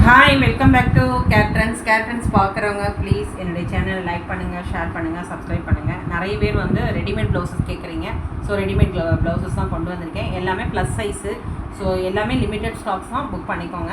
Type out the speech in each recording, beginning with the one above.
Hi, welcome back to கேட்ரன்ஸ் பார்க்குறவங்க please என்னுடைய சேனலை லைக் பண்ணுங்கள், ஷேர் பண்ணுங்கள், சப்ஸ்கிரைப் பண்ணுங்கள். நிறைய பேர் வந்து ரெடிமேட் ப்ளவுசஸ் கேட்குறீங்க. ஸோ ரெடிமேட் ப்ளவுசஸ் தான் கொண்டு வந்திருக்கேன். எல்லாமே ப்ளஸ் சைஸு. ஸோ எல்லாமே லிமிட்டட் ஸ்டாக்ஸ் தான், புக் பண்ணிக்கோங்க.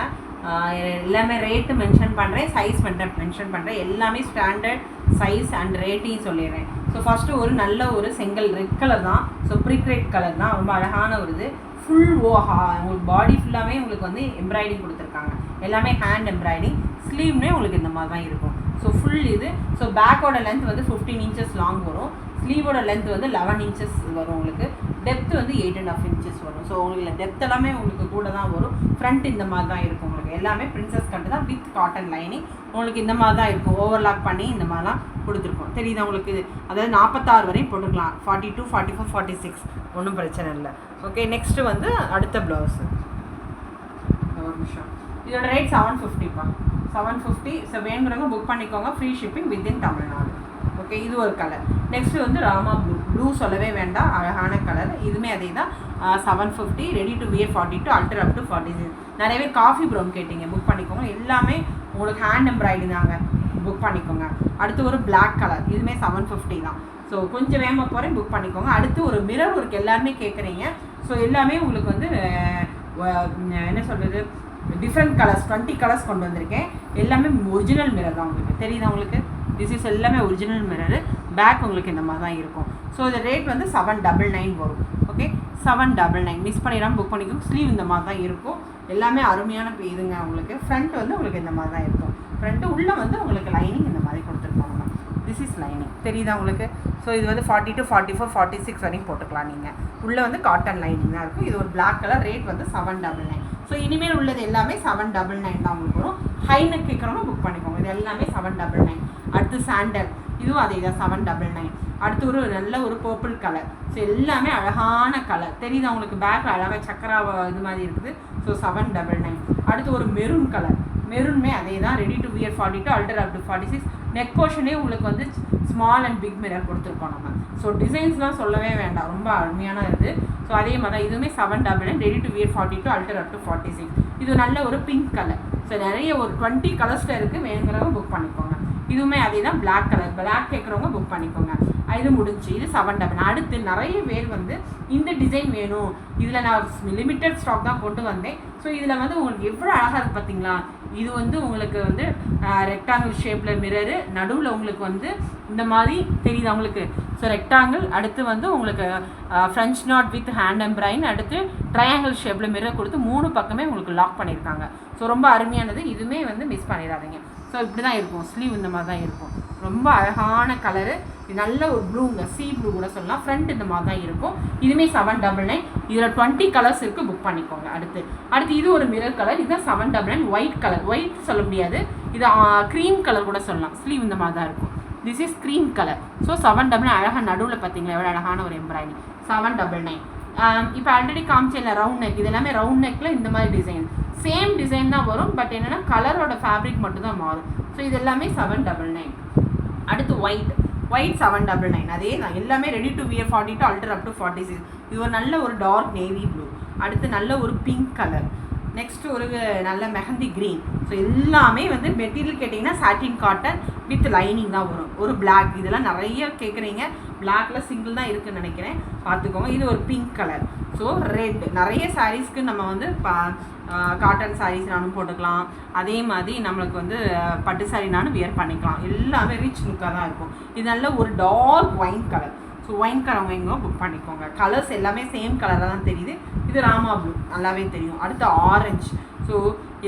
எல்லாமே ரேட்டு மென்ஷன் பண்ணுறேன், சைஸ் மென்ஷன் பண்ணுறேன். எல்லாமே ஸ்டாண்டர்ட் சைஸ் அண்ட் ரேட்டையும் சொல்லிடுறேன். ஸோ ஃபஸ்ட்டு ஒரு நல்ல ஒரு செங்கல் ரெட் கலர் தான். ஸோ ப்ரிக் ரெட் கலர் தான், ரொம்ப அழகான ஒரு இது. ஃபுல் உங்களுக்கு பாடி ஃபுல்லாகவே உங்களுக்கு வந்து எம்ப்ராய்டிங் கொடுத்துருக்காங்க. எல்லாமே ஹேண்ட் எம்ப்ராய்டிங். ஸ்லீவ்னே உங்களுக்கு இந்த மாதிரி தான் இருக்கும். ஸோ ஃபுல் இது. ஸோ பேக்கோட லென்த் வந்து 15 inches லாங் வரும். ஸ்லீவோட லென்த் வந்து 11 inches வரும். உங்களுக்கு டெப்த் வந்து 8.5 inches வரும். ஸோ உங்களுக்கு டெப்த் எல்லாமே உங்களுக்கு கூட தான் வரும். ஃப்ரண்ட் இந்த மாதிரி தான் இருக்கும். உங்களுக்கு எல்லாமே பிரின்சஸ் கட்டு தான் வித் காட்டன் லைனிங். உங்களுக்கு இந்த மாதிரி தான் இருக்கும். ஓவர்லாக் பண்ணி இந்த மாதிரிலாம் கொடுத்துருக்கோம். தெரியுது உங்களுக்கு? அதாவது 46 வரையும் போட்டுக்கலாம். 42, 44, 46 ஒன்றும் பிரச்சனை இல்லை. ஓகே, நெக்ஸ்ட்டு வந்து அடுத்த ப்ளவுஸு. ஒரு நிமிஷம். இதோட ரேட் 750 750. ஸோ வேணுங்கிறவங்க புக் பண்ணிக்கோங்க. Free shipping within Tamil Nadu. Okay, இது ஒரு கலர். நெக்ஸ்ட்டு வந்து ராமா ப்ளூ சொல்லவே வேண்டாம், அழகான கலர். இதுவுமே அதே தான். 750. Ready to wear 42, alter up to 46. நிறைய பேர் காஃபி ப்ரௌன் கேட்டிங்க, புக் பண்ணிக்கோங்க. எல்லாமே உங்களுக்கு ஹேண்ட் எம்ப்ராய்டிங் தாங்க, புக் பண்ணிக்கோங்க. அடுத்து ஒரு பிளாக் கலர். இதுவுமே 750 தான். ஸோ கொஞ்சம் வேகமாக போகிறேன், புக் பண்ணிக்கோங்க. அடுத்து ஒரு மிரர் ஒர்க் எல்லாருமே கேட்குறீங்க. ஸோ எல்லாமே உங்களுக்கு வந்து என்ன சொல்கிறது, டிஃப்ரெண்ட் கலர்ஸ் 20 கலர்ஸ் கொண்டு வந்திருக்கேன். எல்லாமே ஒரிஜினல் மிரர் தான். உங்களுக்கு தெரியுதா? உங்களுக்கு திஸ் இஸ் எல்லாமே ஒரிஜினல் மிரரு. பேக் உங்களுக்கு இந்த மாதிரி தான் இருக்கும். ஸோ இந்த ரேட் வந்து 799 வரும். ஓகே, 799. மிஸ் பண்ணிடாமல் புக் பண்ணிக்கோங்க. ஸ்லீவ் இந்த மாதிரி தான் இருக்கும். எல்லாமே அருமையான இதுங்க. உங்களுக்கு ஃப்ரண்ட் வந்து உங்களுக்கு இந்த மாதிரி தான் இருக்கும். ஃப்ரண்ட்டு உள்ளே வந்து உங்களுக்கு லைனிங் இந்த மாதிரி கொடுத்துருப்பாங்க. This is lining. தெரியுதா உங்களுக்கு? ஸோ இது வந்து 42, 44, 46 வரையும் போட்டுக்கலாம். நீங்கள் உள்ளே வந்து காட்டன் லைனிங் தான் இருக்கும். இது ஒரு பிளாக் கலர். ரேட் வந்து 799. ஸோ இனிமேல் உள்ளது எல்லாமே 799 தான் உங்களுக்கு வரும். ஹைனக் கேட்குறவங்க புக் பண்ணிக்கோங்க. இது எல்லாமே 799. அடுத்து சாண்டல். இதுவும் அதே தான், 799. அடுத்து ஒரு நல்ல ஒரு பர்பிள் கலர். ஸோ எல்லாமே அழகான கலர். தெரியுதா உங்களுக்கு? பேக்கில் அழகாக சக்கரா இது மாதிரி இருக்குது. ஸோ 799. அடுத்து ஒரு மெரூன் கலர். மெரூன்மே அதே தான். Ready to wear 42, alter up to 46. Neck போர்ஷனே உங்களுக்கு வந்து ஸ்மால் அண்ட் பிக் மிரர் கொடுத்துருக்கோம் நம்ம. ஸோ டிசைன்ஸ்லாம் சொல்லவே வேண்டாம், ரொம்ப அருமையான இது. ஸோ அதே மாதிரி தான் இதுவுமே 799. Ready to wear 42, alter up to 46. இது நல்ல ஒரு பிங்க் கலர். ஸோ நிறைய ஒரு 20 கலர்ஸில் இருக்குது. வேணுங்கிறவங்க புக் பண்ணிக்கோங்க. இதுவுமே அதே தான், பிளாக் கலர். பிளாக் கேட்குறவங்க புக் பண்ணிக்கோங்க. இது முடிஞ்சு. இது 799. அடுத்து நிறைய பேர் வந்து இந்த டிசைன் வேணும், இதில் நான் லிமிட்டட் ஸ்டாக் தான் கொண்டு வந்தேன். ஸோ இதில் வந்து உங்களுக்கு எவ்வளோ அழகாக இருக்குது பார்த்தீங்களா? இது வந்து உங்களுக்கு வந்து ரெக்டாங்கிள் ஷேப்பில் மிரரு, நடுவில் உங்களுக்கு வந்து இந்த மாதிரி தெரியுது உங்களுக்கு? So rectangle. அடுத்து வந்து உங்களுக்கு French knot with hand embroiding. அடுத்து ட்ரையாங்கிள் ஷேப்பில் மிரர் கொடுத்து 3 பக்கமே உங்களுக்கு லாக் பண்ணியிருக்காங்க. ஸோ ரொம்ப அருமையானது. இதுவுமே வந்து மிஸ் பண்ணிடாதீங்க. ஸோ இப்படி தான் இருக்கும். ஸ்லீவ் இந்த மாதிரி தான் இருக்கும். ரொம்ப அழகான கலரு. இது நல்ல ஒரு ப்ளூங்க, சீ ப்ளூ கூட சொல்லலாம். ஃப்ரண்ட் இந்த மாதிரி தான் இருக்கும். இதுவுமே 799. இதில் 20 கலர்ஸ் இருக்குது, புக் பண்ணிக்கோங்க. அடுத்து இது ஒரு மிரர் கலர். இதுதான் 799. White colour. ஒயிட் சொல்ல முடியாது, இது க்ரீம் கலர் கூட சொல்லலாம். ஸ்லீவ் இந்த மாதிரி தான் இருக்கும். This is cream colour. So 799. அழகாக நடுவில் பார்த்தீங்களா எவ்வளோ அழகான ஒரு எம்ப்ராய்டிங். 799. இப்போ ஆல்ரெடி காமிச்சேன்ல ரவுண்ட் நெக். இது எல்லாமே ரவுண்ட் நெக்கில் இந்த மாதிரி டிசைன். சேம் டிசைன் தான் வரும், பட் என்னென்னா கலரோட ஃபேப்ரிக் மட்டும் தான் மாறும். ஸோ இது எல்லாமே 799. அடுத்து ஒயிட் 799. அதே தான். எல்லாமே ready to wear 42, alter up to 46. இது ஒரு நல்ல ஒரு டார்க் நேவி ப்ளூ. அடுத்து நல்ல ஒரு பிங்க் கலர். நெக்ஸ்ட்டு ஒரு நல்ல மெஹந்தி க்ரீன். ஸோ எல்லாமே வந்து மெட்டீரியல் கேட்டிங்கன்னா சாட்டின் காட்டன் வித் லைனிங் தான் வரும். ஒரு பிளாக். இதெல்லாம் நிறைய கேட்குறீங்க. பிளாக்கில் சிங்கிள் தான் இருக்குதுன்னு நினைக்கிறேன், பார்த்துக்கோங்க. இது ஒரு பிங்க் கலர். So red. நிறைய சாரீஸ்க்கு நம்ம வந்து காட்டன் சாரீஸ்னாலும் போட்டுக்கலாம். அதே மாதிரி நம்மளுக்கு வந்து பட்டு சாரீனாலும் வியர் பண்ணிக்கலாம். எல்லாமே ரிச் லுக்காக தான் இருக்கும். இது நல்ல ஒரு dark wine colour. So wine colour வாங்க, புக் பண்ணிக்கோங்க. கலர்ஸ் எல்லாமே சேம் கலராக தான் தெரியுது. இது ராமா ப்ளூ, நல்லாவே தெரியும். அடுத்து ஆரஞ்சு. ஸோ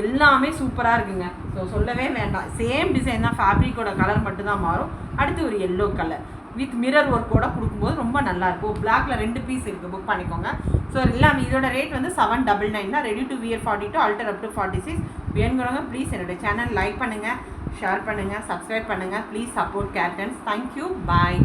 எல்லாமே சூப்பராக இருக்குங்க. ஸோ சொல்லவே வேண்டாம், சேம் டிசைன் தான், ஃபேப்ரிக்கோட கலர் மட்டும்தான் மாறும். அடுத்து ஒரு எல்லோ கலர் வித் மிரர் ஒர்க்கோட கொடுக்கும்போது ரொம்ப நல்லாயிருக்கும். பிளாக்ல 2 பீஸ் இருக்குது, புக் பண்ணிக்கோங்க. ஸோ எல்லாமே இதோட ரேட் வந்து 799 தான். Ready to wear 42, alter up to 46. வேணுங்கிறவங்க ப்ளீஸ் என்னோடய சேனல் லைக் பண்ணுங்கள், ஷேர் பண்ணுங்கள், சப்ஸ்கிரைப் பண்ணுங்கள். ப்ளீஸ் சப்போர்ட் கேட்ரன்ஸ். தேங்க்யூ. பாய்.